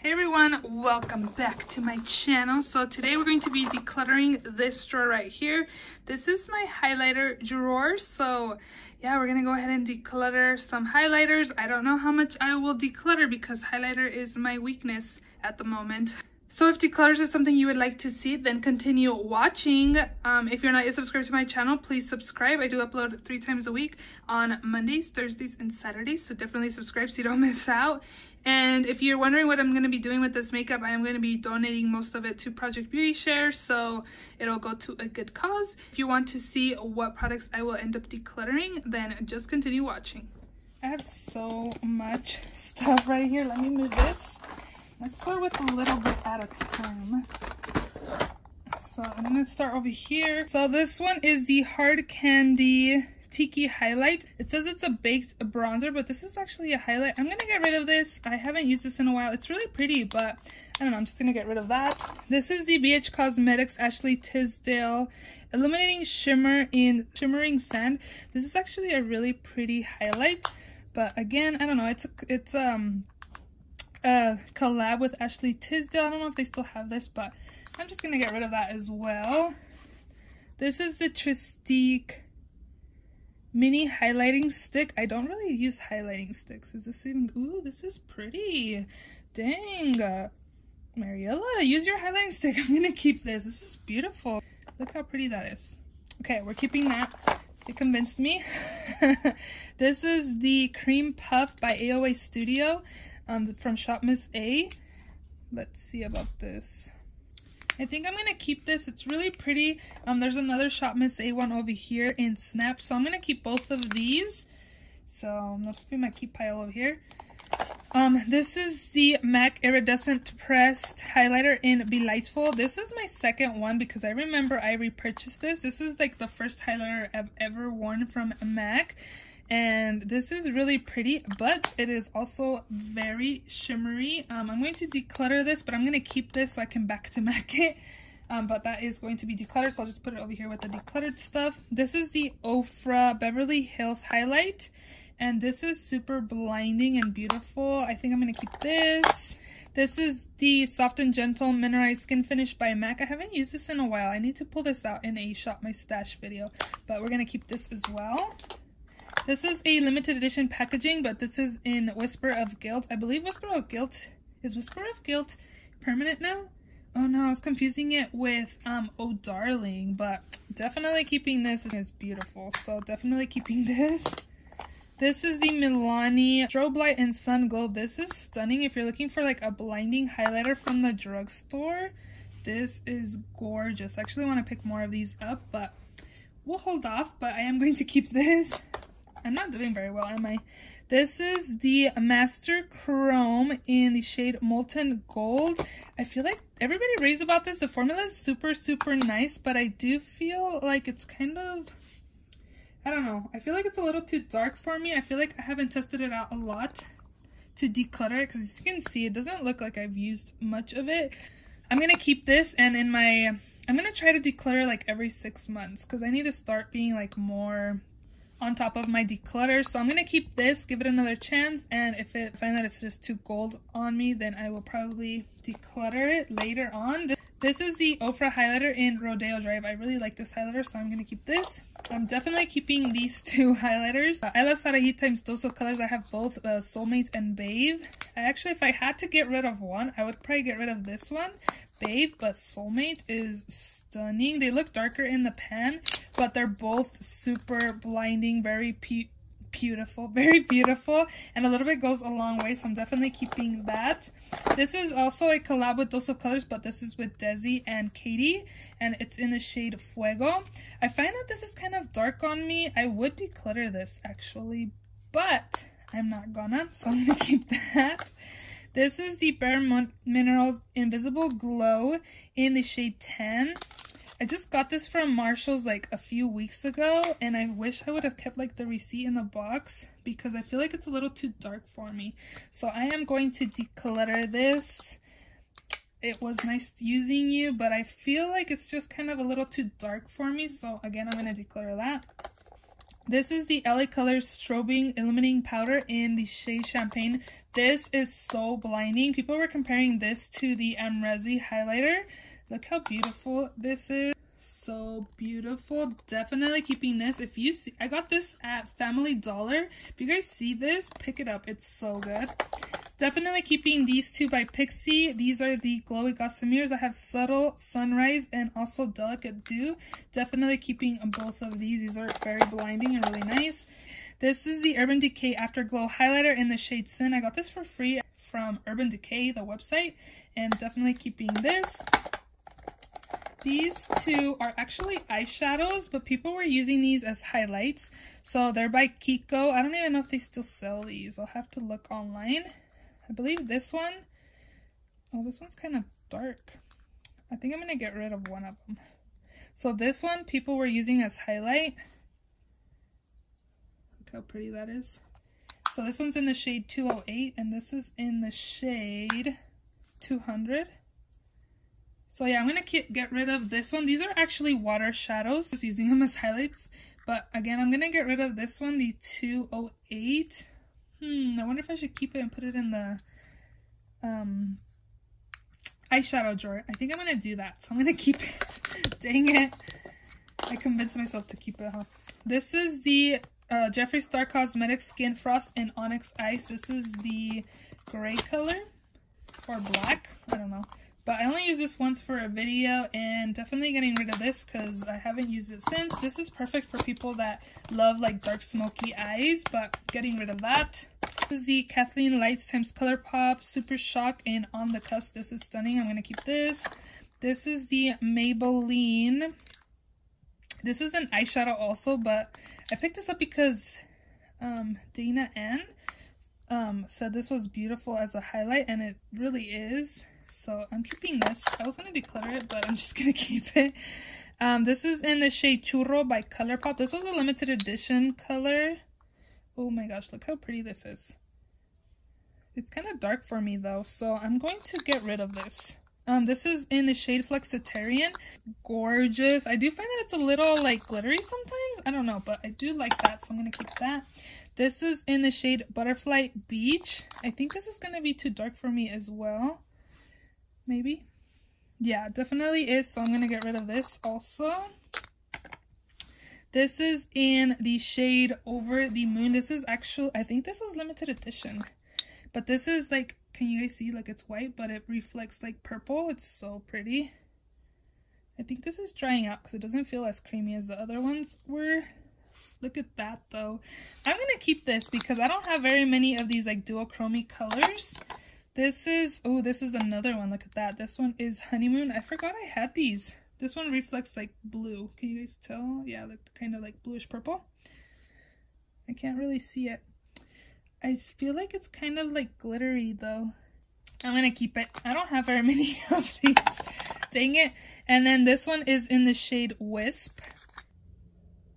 Hey everyone, welcome back to my channel. So today we're going to be decluttering this drawer right here. This is my highlighter drawer. So yeah, we're gonna go ahead and declutter some highlighters. I don't know how much I will declutter because highlighter is my weakness at the moment. So if declutters is something you would like to see, then continue watching. If you're not yet subscribed to my channel, please subscribe. I do upload 3 times a week on Mondays, Thursdays, and Saturdays. So definitely subscribe so you don't miss out. And if you're wondering what I'm going to be doing with this makeup, I am going to be donating most of it to Project Beauty Share. So it'll go to a good cause. If you want to see what products I will end up decluttering, then just continue watching. I have so much stuff right here. Let me move this. Let's start with a little bit at a time. So I'm going to start over here. So this one is the Hard Candy Tiki Highlight. It says it's a baked bronzer, but this is actually a highlight. I'm going to get rid of this. I haven't used this in a while. It's really pretty, but I don't know. I'm just going to get rid of that. This is the BH Cosmetics Ashley Tisdale Illuminating Shimmer in Shimmering Sand. This is actually a really pretty highlight, but again, I don't know. It's a collab with Ashley Tisdale. I don't know if they still have this, but I'm just gonna get rid of that as well. This is the Tristique mini highlighting stick. I don't really use highlighting sticks. Is this even— ooh, this is pretty. Dang, Mariella, use your highlighting stick. I'm gonna keep this. This is beautiful. Look how pretty that is. Okay, we're keeping that. It convinced me. This is the Cream Puff by AOA Studio. From Shop Miss A. Let's see about this. I think I'm gonna keep this. It's really pretty. There's another Shop Miss A one over here in Snap, so I'm gonna keep both of these. So that's gonna be my keep pile over here. This is the MAC Iridescent Pressed Highlighter in Be Lightful. This is my second one because I remember I repurchased this. This is like the first highlighter I've ever worn from MAC. And this is really pretty, but it is also very shimmery. I'm going to declutter this, but I'm going to keep this so I can back to MAC it. But that is going to be decluttered, so I'll just put it over here with the decluttered stuff. This is the Ofra Beverly Hills Highlight, and this is super blinding and beautiful. I think I'm going to keep this. This is the Soft and Gentle Mineralized Skin Finish by MAC. I haven't used this in a while. I need to pull this out in a Shop My Stash video, but we're going to keep this as well. This is a limited edition packaging, but this is in Whisper of Guilt. I believe Whisper of Guilt— is Whisper of Guilt permanent now? Oh no, I was confusing it with Oh Darling, but definitely keeping this. Is beautiful, so definitely keeping this. This is the Milani Strobe Light and Sun Glow. This is stunning if you're looking for like a blinding highlighter from the drugstore. This is gorgeous. I actually want to pick more of these up, but we'll hold off. But I am going to keep this. I'm not doing very well, am I? This is the Master Chrome in the shade Molten Gold. I feel like everybody raves about this. The formula is super, super nice, but I do feel like it's kind of— I don't know. I feel like it's a little too dark for me. I feel like I haven't tested it out a lot to declutter it because as you can see, it doesn't look like I've used much of it. I'm going to keep this, and in my— I'm going to try to declutter like every 6 months because I need to start being like more on top of my declutter. So I'm gonna keep this, give it another chance, and if I find that it's just too gold on me, then I will probably declutter it later on. This is the Ofra highlighter in Rodeo Drive. I really like this highlighter, so I'm gonna keep this. I'm definitely keeping these two highlighters. I love Sarahi times Dose of Colors. I have both Soulmate and Bathe. If I had to get rid of one, I would probably get rid of this one, Bathe, but Soulmate is stunning. They look darker in the pan, but they're both super blinding, very beautiful, very beautiful, and a little bit goes a long way, so I'm definitely keeping that. This is also a collab with Dose of Colors, but this is with Desi and Katie, and it's in the shade Fuego. I find that this is kind of dark on me. I would declutter this actually, but I'm not gonna, so I'm gonna keep that. This is the Bare Minerals Invisible Glow in the shade 10. I just got this from Marshall's like a few weeks ago, and I wish I would have kept like the receipt in the box because I feel like it's a little too dark for me. So I am going to declutter this. It was nice using you, but I feel like it's just kind of a little too dark for me. So again, I'm going to declutter that. This is the LA Colors Strobing Illuminating Powder in the shade Champagne. This is so blinding. People were comparing this to the Amrezi highlighter. Look how beautiful this is. So beautiful. Definitely keeping this. If you see, I got this at Family Dollar. If you guys see this, pick it up. It's so good. Definitely keeping these two by Pixie. These are the glowy gossamers. I have Subtle Sunrise and also Delicate Dew. Definitely keeping both of these. These are very blinding and really nice. This is the Urban Decay Afterglow highlighter in the shade Sin. I got this for free from Urban Decay, the website, and definitely keeping this. These two are actually eyeshadows, but people were using these as highlights. So they're by Kiko. I don't even know if they still sell these. I'll have to look online. I believe this one. Oh, this one's kind of dark. I think I'm going to get rid of one of them. So this one people were using as highlight. Look how pretty that is. So this one's in the shade 208 and this is in the shade 200. So yeah, I'm going to get rid of this one. These are actually water shadows, just using them as highlights. But again, I'm going to get rid of this one, the 208. I wonder if I should keep it and put it in the eyeshadow drawer. I think I'm going to do that. So I'm going to keep it. Dang it. I convinced myself to keep it, huh? This is the Jeffree Star Cosmetics Skin Frost and Onyx Ice. This is the gray color or black. I don't know. But I only used this once for a video and definitely getting rid of this because I haven't used it since. This is perfect for people that love like dark smoky eyes, but getting rid of that. This is the Kathleen Lights times ColourPop Super Shock and On the Cusp. This is stunning. I'm going to keep this. This is the Maybelline. This is an eyeshadow also, but I picked this up because Dana Ann said this was beautiful as a highlight, and it really is. So I'm keeping this. I was going to declutter it, but I'm just going to keep it. This is in the shade Churro by ColourPop. This was a limited edition color. Oh my gosh, look how pretty this is. It's kind of dark for me though, so I'm going to get rid of this. This is in the shade Flexitarian. Gorgeous. I do find that it's a little like glittery sometimes. I don't know, but I do like that, so I'm going to keep that. This is in the shade Butterfly Beach. I think this is going to be too dark for me as well. Maybe. Yeah, definitely is. So I'm going to get rid of this also. This is in the shade Over the Moon. This is actually, I think this is limited edition. But this is like, can you guys see? Like it's white, but it reflects like purple. It's so pretty. I think this is drying out because it doesn't feel as creamy as the other ones were. Look at that though. I'm going to keep this because I don't have very many of these like duochrome colors. This is, oh, this is another one. Look at that. This one is Honeymoon. I forgot I had these. This one reflects like blue. Can you guys tell? Yeah, look, kind of like bluish purple. I can't really see it. I feel like it's kind of like glittery though. I'm going to keep it. I don't have very many of these. Dang it. And then this one is in the shade Wisp.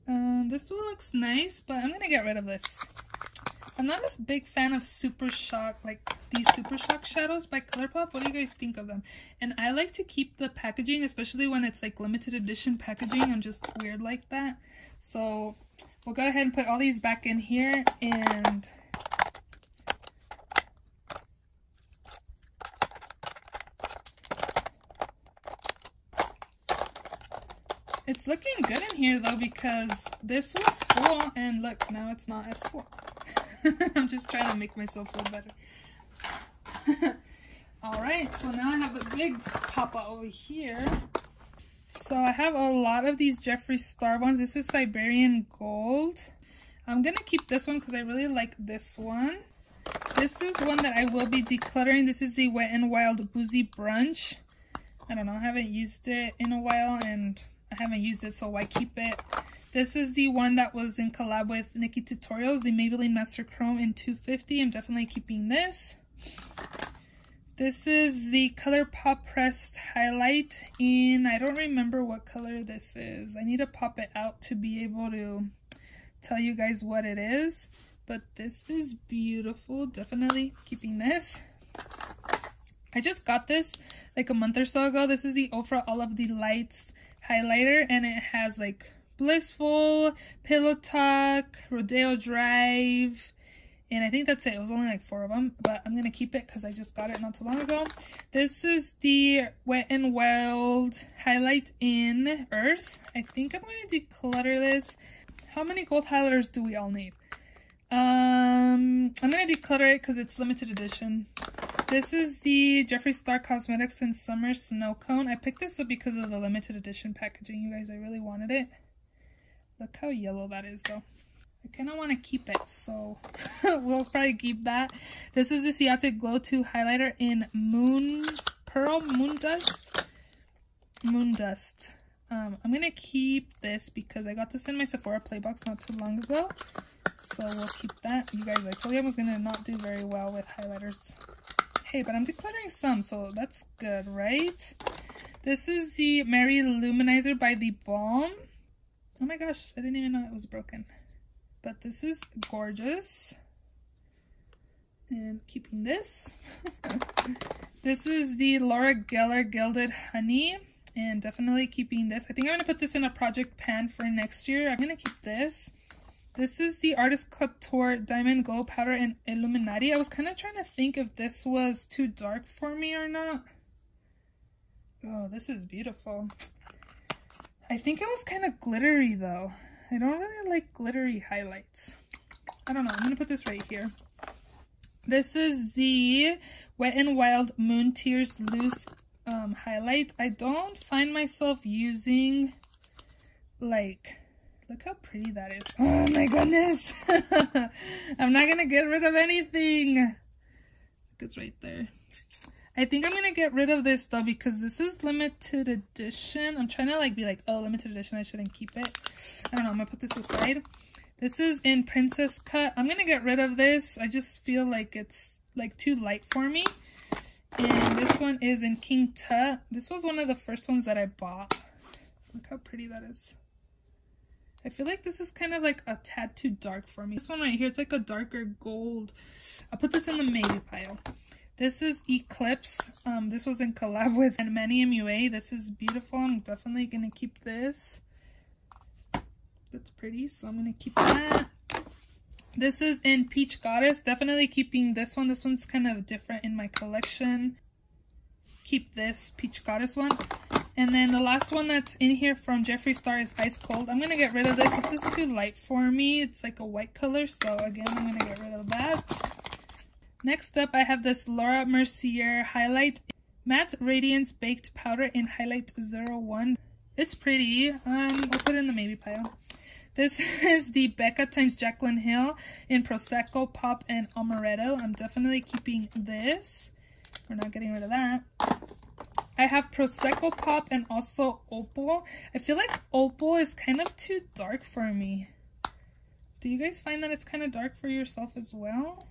This one looks nice, but I'm going to get rid of this. I'm not a big fan of Super Shock, like these Super Shock shadows by ColourPop. What do you guys think of them? And I like to keep the packaging, especially when it's like limited edition packaging. I'm just weird like that. So we'll go ahead and put all these back in here, and it's looking good in here though, because this was full and look, now it's not as full. I'm just trying to make myself feel better. Alright, so now I have a big papa over here. So I have a lot of these Jeffree Star ones. This is Siberian Gold. I'm going to keep this one because I really like this one. This is one that I will be decluttering. This is the Wet n Wild Boozy Brunch. I don't know, I haven't used it in a while and I haven't used it, so why keep it? This is the one that was in collab with Nikki Tutorials, the Maybelline Master Chrome in 250. I'm definitely keeping this. This is the ColourPop Pressed Highlight in, I don't remember what color this is. I need to pop it out to be able to tell you guys what it is. But this is beautiful. Definitely keeping this. I just got this like a month or so ago. This is the Ofra All of the Lights highlighter, and it has like Blissful, Pillow Talk, Rodeo Drive, And I think that's it. It was only like 4 of them, but I'm going to keep it because I just got it not too long ago. This is the Wet n Wild Highlight in Earth. I think I'm going to declutter this. How many gold highlighters do we all need? I'm going to declutter it because it's limited edition. This is the Jeffree Star Cosmetics in Summer Snow Cone. I picked this up because of the limited edition packaging, you guys. I really wanted it. Look how yellow that is, though. I kind of want to keep it, so we'll probably keep that. This is the Ciatic Glow 2 highlighter in Moon Dust. I'm going to keep this because I got this in my Sephora Playbox not too long ago. So we'll keep that. You guys, I told you I was going to not do very well with highlighters. Hey, but I'm decluttering some, so that's good, right? This is the Mary Luminizer by The Balm. Oh my gosh, I didn't even know it was broken. But this is gorgeous. And keeping this. This is the Laura Geller Gilded Honey. And definitely keeping this. I think I'm going to put this in a project pan for next year. I'm going to keep this. This is the Artist Couture Diamond Glow Powder in Illuminati. I was kind of trying to think if this was too dark for me or not. Oh, this is beautiful. I think it was kind of glittery though. I don't really like glittery highlights. I don't know. I'm going to put this right here. This is the Wet n Wild Moon Tears Loose highlight. I don't find myself using, like, look how pretty that is. Oh my goodness. I'm not going to get rid of anything. Look, it's right there. I think I'm going to get rid of this though because this is limited edition. I'm trying to like be like, oh, limited edition, I shouldn't keep it. I don't know, I'm going to put this aside. This is in Princess Cut. I'm going to get rid of this. I just feel like it's like too light for me. And this one is in King Tut. This was one of the first ones that I bought. Look how pretty that is. I feel like this is kind of like a tad too dark for me. This one right here, it's like a darker gold. I'll put this in the maybe pile. This is Eclipse. This was in collab with Manny MUA. This is beautiful. I'm definitely going to keep this. That's pretty, so I'm going to keep that. This is in Peach Goddess. Definitely keeping this one. This one's kind of different in my collection. Keep this Peach Goddess one. And then the last one that's in here from Jeffree Star is Ice Cold. I'm going to get rid of this. This is too light for me. It's like a white color. So again, I'm going to get rid of that. Next up, I have this Laura Mercier Highlight Matte Radiance Baked Powder in Highlight 01. It's pretty. I'll put it in the maybe pile. This is the Becca times Jaclyn Hill in Prosecco, Pop, and Amaretto. I'm definitely keeping this. We're not getting rid of that. I have Prosecco Pop and also Opal. I feel like Opal is kind of too dark for me. Do you guys find that it's kind of dark for yourself as well?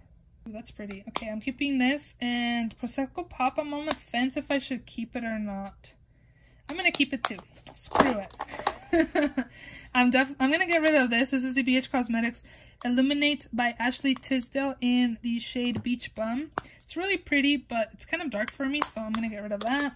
Ooh, that's pretty. Okay, I'm keeping this. And Prosecco Pop, I'm on the fence if I should keep it or not. I'm going to keep it too. Screw it. I'm going to get rid of this. This is the BH Cosmetics Illuminate by Ashley Tisdale in the shade Beach Bum. It's really pretty, but it's kind of dark for me, so I'm going to get rid of that.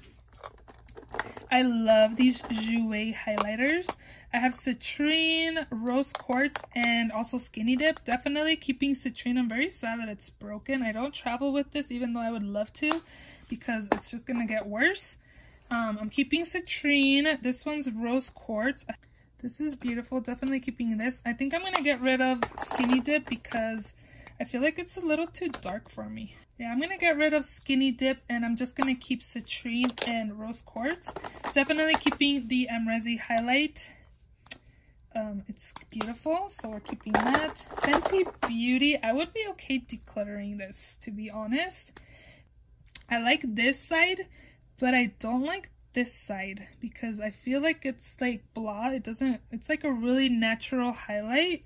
I love these Jouer highlighters. I have Citrine, Rose Quartz, and also Skinny Dip. Definitely keeping Citrine. I'm very sad that it's broken. I don't travel with this, even though I would love to, because it's just going to get worse. I'm keeping Citrine. This one's Rose Quartz. This is beautiful. Definitely keeping this. I think I'm going to get rid of Skinny Dip because I feel like it's a little too dark for me. Yeah, I'm going to get rid of Skinny Dip and I'm just going to keep Citrine and Rose Quartz. Definitely keeping the Amrezi Highlight. It's beautiful, so we're keeping that. Fenty Beauty. I would be okay decluttering this, to be honest. I like this side, but I don't like this side because I feel like it's like blah. It's like a really natural highlight.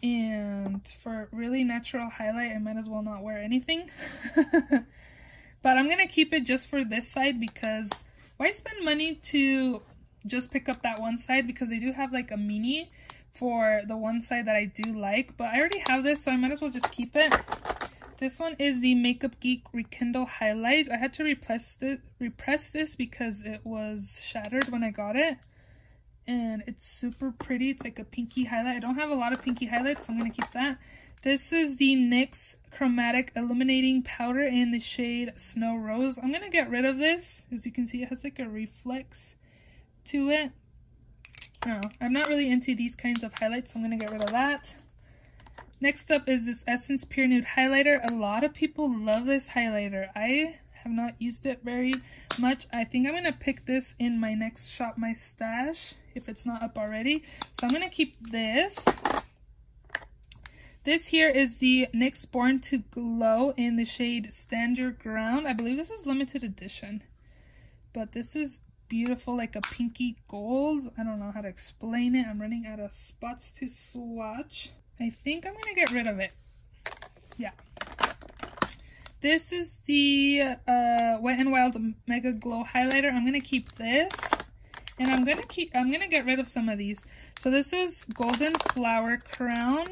And for really natural highlight, I might as well not wear anything. But I'm going to keep it just for this side because why spend money to just pick up that one side? Because they do have like a mini for the one side that I do like. But I already have this, so I might as well just keep it. This one is the Makeup Geek Rekindle Highlight. I had to repress this because it was shattered when I got it. and it's super pretty. It's like a pinky highlight. I don't have a lot of pinky highlights, so I'm going to keep that. This is the NYX Chromatic Illuminating Powder in the shade Snow Rose. I'm going to get rid of this. As you can see, it has like a reflex to it. I don't know. I'm not really into these kinds of highlights, so I'm going to get rid of that. Next up is this Essence Pure Nude Highlighter. A lot of people love this highlighter. I have not used it very much. I think I'm going to pick this in my next Shop My Stash if it's not up already. So I'm going to keep this. This here is the NYX Born to Glow in the shade Stand Your Ground. I believe this is limited edition, but this is beautiful, like a pinky gold. I don't know how to explain it. I'm running out of spots to swatch. I think I'm gonna get rid of it. Yeah. This is the Wet n Wild Mega Glow Highlighter. I'm gonna keep this, and I'm gonna get rid of some of these. So this is Golden Flower Crown.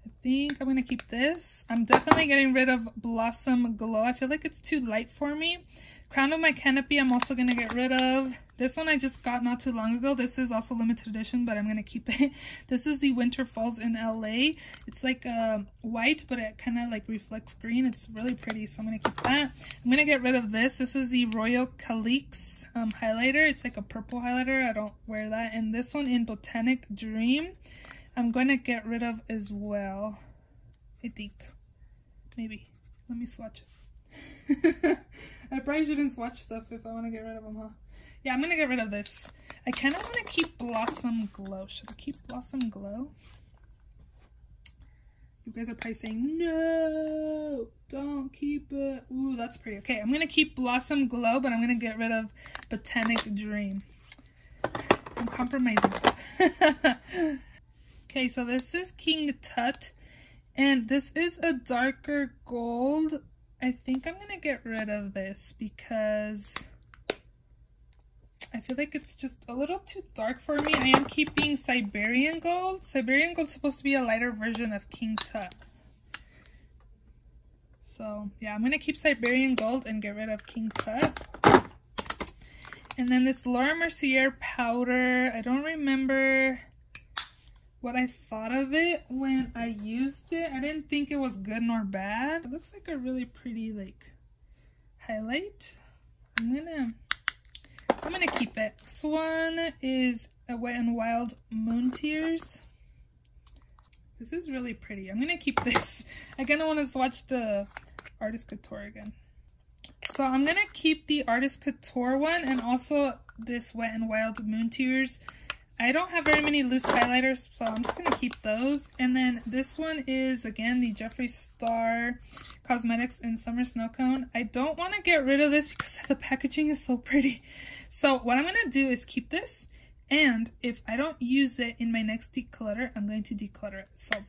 I think I'm gonna keep this. I'm definitely getting rid of Blossom Glow. I feel like it's too light for me. Crown of My Canopy, I'm also going to get rid of. This one I just got not too long ago. This is also limited edition, but I'm going to keep it. This is the Winter Falls in LA. It's like white, but it kind of like reflects green. It's really pretty, so I'm going to keep that. I'm going to get rid of this. This is the Royal Calyx highlighter. It's like a purple highlighter. I don't wear that. And this one in Botanic Dream, I'm going to get rid of as well. I think. Maybe. Let me swatch it. I probably shouldn't swatch stuff if I want to get rid of them, huh? Yeah, I'm going to get rid of this. I kind of want to keep Blossom Glow. Should I keep Blossom Glow? You guys are probably saying, no, don't keep it. Ooh, that's pretty. Okay, I'm going to keep Blossom Glow, but I'm going to get rid of Botanic Dream. I'm compromising. Okay, so this is King Tut, and this is a darker gold. I think I'm going to get rid of this because I feel like it's just a little too dark for me. I am keeping Siberian Gold. Siberian Gold is supposed to be a lighter version of King Tut. So, yeah, I'm going to keep Siberian Gold and get rid of King Tut. And then this Laura Mercier powder. I don't remember what I thought of it when I used it. I didn't think it was good nor bad. It looks like a really pretty like highlight. I'm gonna keep it. This one is a Wet n Wild Moon Tears. This is really pretty. I'm gonna keep this. I kinda wanna swatch the Artist Couture again. So I'm gonna keep the Artist Couture one and also this Wet n Wild Moon Tears. I don't have very many loose highlighters, so I'm just going to keep those. And then this one is, again, the Jeffree Star Cosmetics in Summer Snow Cone. I don't want to get rid of this because the packaging is so pretty. So what I'm going to do is keep this. And if I don't use it in my next declutter, I'm going to declutter it. So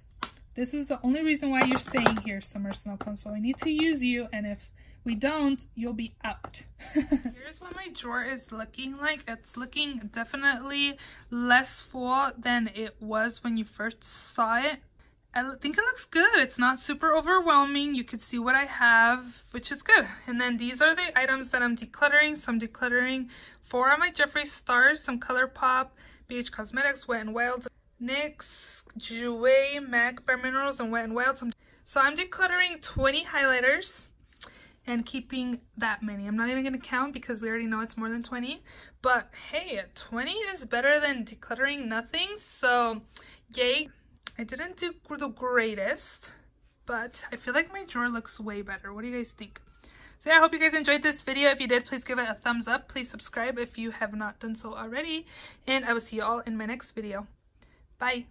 this is the only reason why you're staying here, Summer Snow Cone. So I need to use you, and if we don't, you'll be out. Here's what my drawer is looking like. It's looking definitely less full than it was when you first saw it. I think it looks good. It's not super overwhelming. You could see what I have, which is good. And then these are the items that I'm decluttering. So I'm decluttering 4 of my Jeffree Stars, some ColourPop, BH Cosmetics, Wet n Wild, NYX, Jouer, MAC Bare Minerals, and Wet n Wild. So I'm decluttering 20 highlighters and keeping that many. I'm not even going to count because we already know it's more than 20. But hey, 20 is better than decluttering nothing. So yay. I didn't do the greatest, but I feel like my drawer looks way better. What do you guys think? So yeah, I hope you guys enjoyed this video. If you did, please give it a thumbs up. Please subscribe if you have not done so already. And I will see you all in my next video. Bye.